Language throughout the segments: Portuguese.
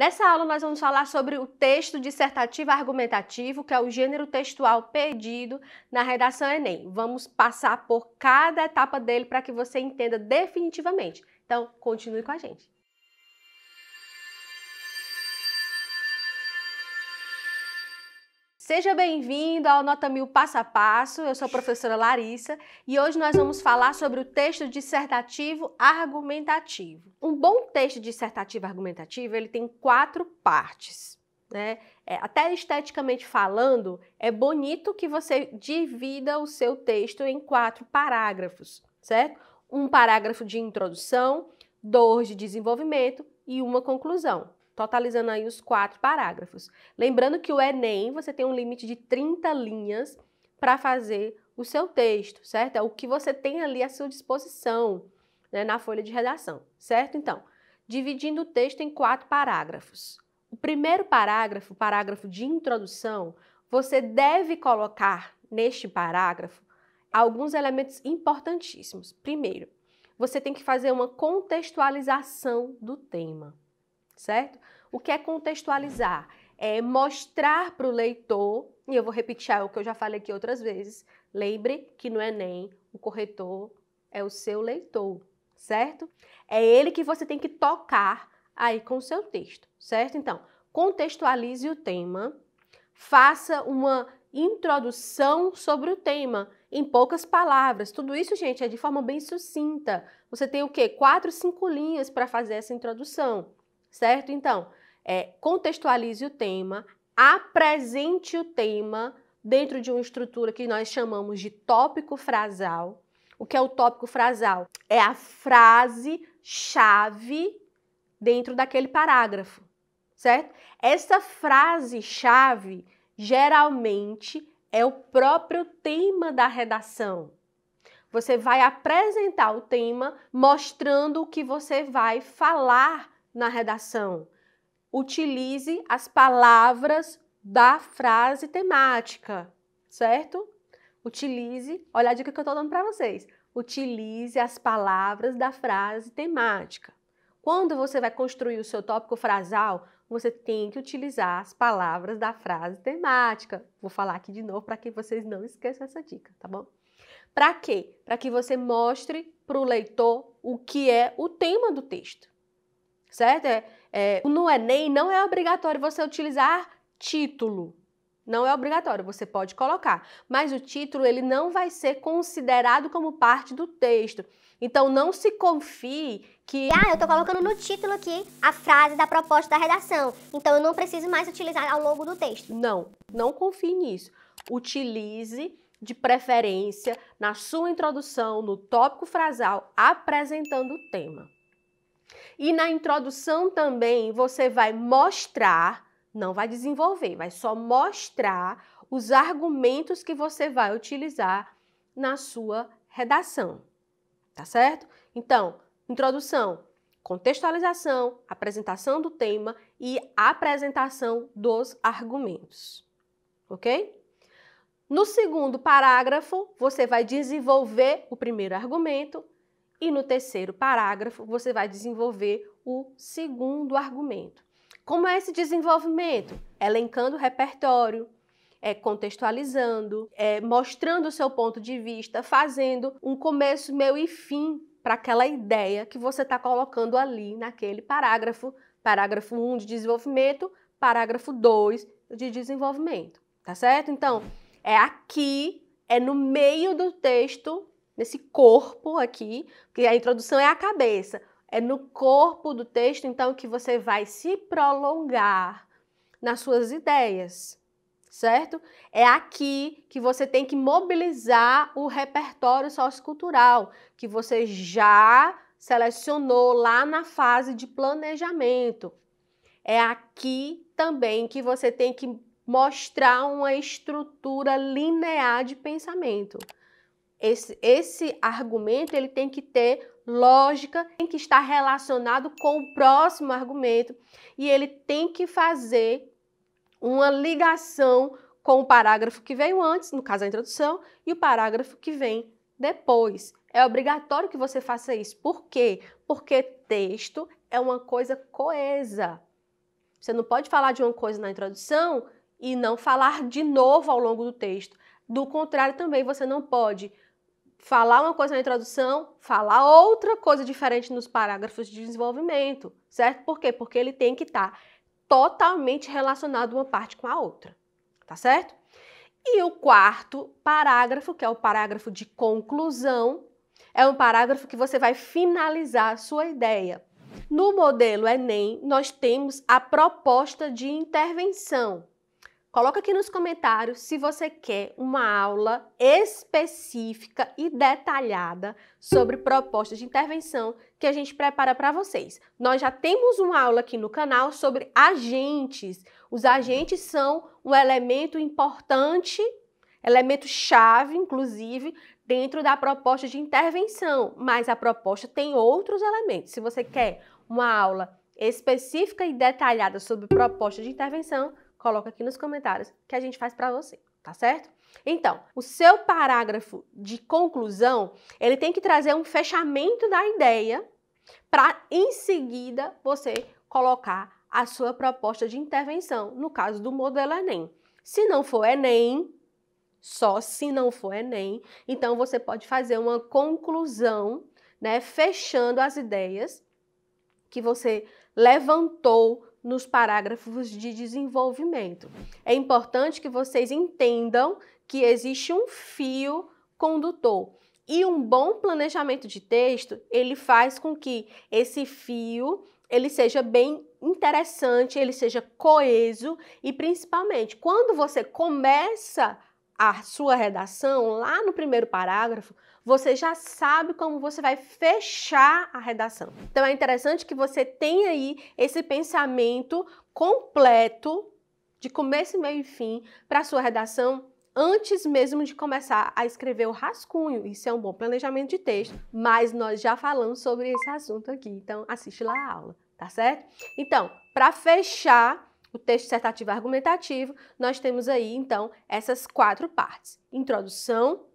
Nessa aula nós vamos falar sobre o texto dissertativo argumentativo, que é o gênero textual pedido na redação Enem. Vamos passar por cada etapa dele para que você entenda definitivamente. Então, continue com a gente. Seja bem-vindo ao Nota 1000 Passo a Passo, eu sou a professora Larissa e hoje nós vamos falar sobre o texto dissertativo argumentativo. Um bom texto dissertativo argumentativo, ele tem 4 partes, né? Até esteticamente falando, é bonito que você divida o seu texto em 4 parágrafos, certo? Um parágrafo de introdução, 2 de desenvolvimento e uma conclusão. Totalizando aí os 4 parágrafos. Lembrando que o Enem, você tem um limite de 30 linhas para fazer o seu texto, certo? É o que você tem ali à sua disposição, né, na folha de redação, certo? Então, dividindo o texto em 4 parágrafos. O primeiro parágrafo, o parágrafo de introdução, você deve colocar neste parágrafo alguns elementos importantíssimos. Primeiro, você tem que fazer uma contextualização do tema. Certo? O que é contextualizar? É mostrar para o leitor, e eu vou repetir o que eu já falei aqui outras vezes, lembre que no Enem o corretor é o seu leitor, certo? É ele que você tem que tocar aí com o seu texto, certo? Então, contextualize o tema, faça uma introdução sobre o tema, em poucas palavras. Tudo isso, gente, é de forma bem sucinta. Você tem o quê? 4, 5 linhas para fazer essa introdução. Certo? Então, contextualize o tema, apresente o tema dentro de uma estrutura que nós chamamos de tópico frasal. O que é o tópico frasal? É a frase-chave dentro daquele parágrafo, certo? Essa frase-chave, geralmente, é o próprio tema da redação. Você vai apresentar o tema mostrando o que você vai falar na redação. Utilize as palavras da frase temática, certo? Utilize, olha a dica que eu estou dando para vocês. Utilize as palavras da frase temática. Quando você vai construir o seu tópico frasal, você tem que utilizar as palavras da frase temática. Vou falar aqui de novo para que vocês não esqueçam essa dica, tá bom? Para quê? Para que você mostre para o leitor o que é o tema do texto. Certo? No Enem não é obrigatório você utilizar título. Não é obrigatório, você pode colocar. Mas o título ele não vai ser considerado como parte do texto. Então não se confie que... eu tô colocando no título aqui a frase da proposta da redação. Então eu não preciso mais utilizar ao longo do texto. Não confie nisso. Utilize de preferência na sua introdução, no tópico frasal, apresentando o tema. E na introdução também você vai mostrar, não vai desenvolver, vai só mostrar os argumentos que você vai utilizar na sua redação, tá certo? Então, introdução, contextualização, apresentação do tema e apresentação dos argumentos, ok? No segundo parágrafo, você vai desenvolver o primeiro argumento. E no terceiro parágrafo, você vai desenvolver o segundo argumento. Como é esse desenvolvimento? Elencando o repertório, contextualizando, mostrando o seu ponto de vista, fazendo um começo, meio e fim para aquela ideia que você está colocando ali naquele parágrafo. Parágrafo 1 de desenvolvimento, parágrafo 2 de desenvolvimento, tá certo? Então, aqui, no meio do texto, nesse corpo aqui, porque a introdução é a cabeça, é no corpo do texto, então, que você vai se prolongar nas suas ideias, certo? É aqui que você tem que mobilizar o repertório sociocultural, que você já selecionou lá na fase de planejamento. É aqui também que você tem que mostrar uma estrutura linear de pensamento. Esse argumento ele tem que ter lógica, tem que estar relacionado com o próximo argumento e ele tem que fazer uma ligação com o parágrafo que veio antes, no caso a introdução, e o parágrafo que vem depois. É obrigatório que você faça isso. Por quê? Porque texto é uma coisa coesa. Você não pode falar de uma coisa na introdução e não falar de novo ao longo do texto. Do contrário, também você não pode falar uma coisa na introdução, falar outra coisa diferente nos parágrafos de desenvolvimento, certo? Por quê? Porque ele tem que estar totalmente relacionado uma parte com a outra, tá certo? E o quarto parágrafo, que é o parágrafo de conclusão, é um parágrafo que você vai finalizar a sua ideia. No modelo Enem, nós temos a proposta de intervenção. Coloca aqui nos comentários se você quer uma aula específica e detalhada sobre propostas de intervenção que a gente prepara para vocês. Nós já temos uma aula aqui no canal sobre agentes. Os agentes são um elemento importante, elemento-chave, inclusive, dentro da proposta de intervenção, mas a proposta tem outros elementos. Se você quer uma aula específica e detalhada sobre proposta de intervenção, coloca aqui nos comentários que a gente faz para você, tá certo? Então, o seu parágrafo de conclusão, ele tem que trazer um fechamento da ideia para, em seguida, você colocar a sua proposta de intervenção, no caso do modelo Enem. Se não for Enem, só se não for Enem, então você pode fazer uma conclusão, né, fechando as ideias que você levantou nos parágrafos de desenvolvimento. É importante que vocês entendam que existe um fio condutor. E um bom planejamento de texto, ele faz com que esse fio ele seja bem interessante, ele seja coeso e, principalmente, quando você começa a sua redação, lá no primeiro parágrafo, você já sabe como você vai fechar a redação. Então, é interessante que você tenha aí esse pensamento completo, de começo, meio e fim, para a sua redação, antes mesmo de começar a escrever o rascunho. Isso é um bom planejamento de texto, mas nós já falamos sobre esse assunto aqui, então assiste lá a aula, tá certo? Então, para fechar o texto dissertativo argumentativo, nós temos aí, então, essas 4 partes. Introdução,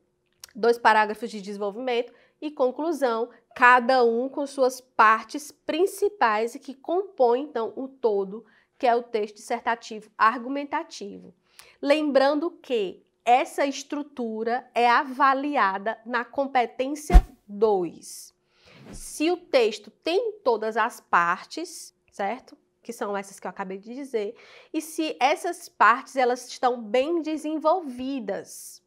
2 parágrafos de desenvolvimento e conclusão, cada um com suas partes principais e que compõem, então, o todo, que é o texto dissertativo argumentativo. Lembrando que essa estrutura é avaliada na competência 2. Se o texto tem todas as partes, certo? Que são essas que eu acabei de dizer, e se essas partes elas estão bem desenvolvidas.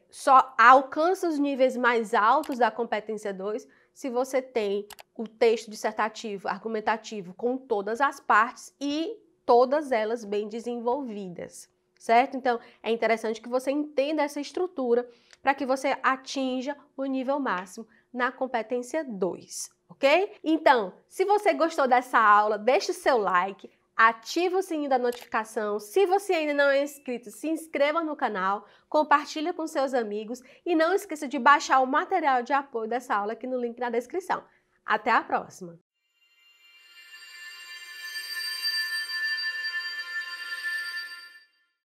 Só alcança os níveis mais altos da competência 2 se você tem o texto dissertativo, argumentativo com todas as partes e todas elas bem desenvolvidas, certo? Então, é interessante que você entenda essa estrutura para que você atinja o nível máximo na competência 2, ok? Então, se você gostou dessa aula, deixe o seu like, ativa o sininho da notificação. Se você ainda não é inscrito, se inscreva no canal, compartilhe com seus amigos e não esqueça de baixar o material de apoio dessa aula aqui no link na descrição. Até a próxima!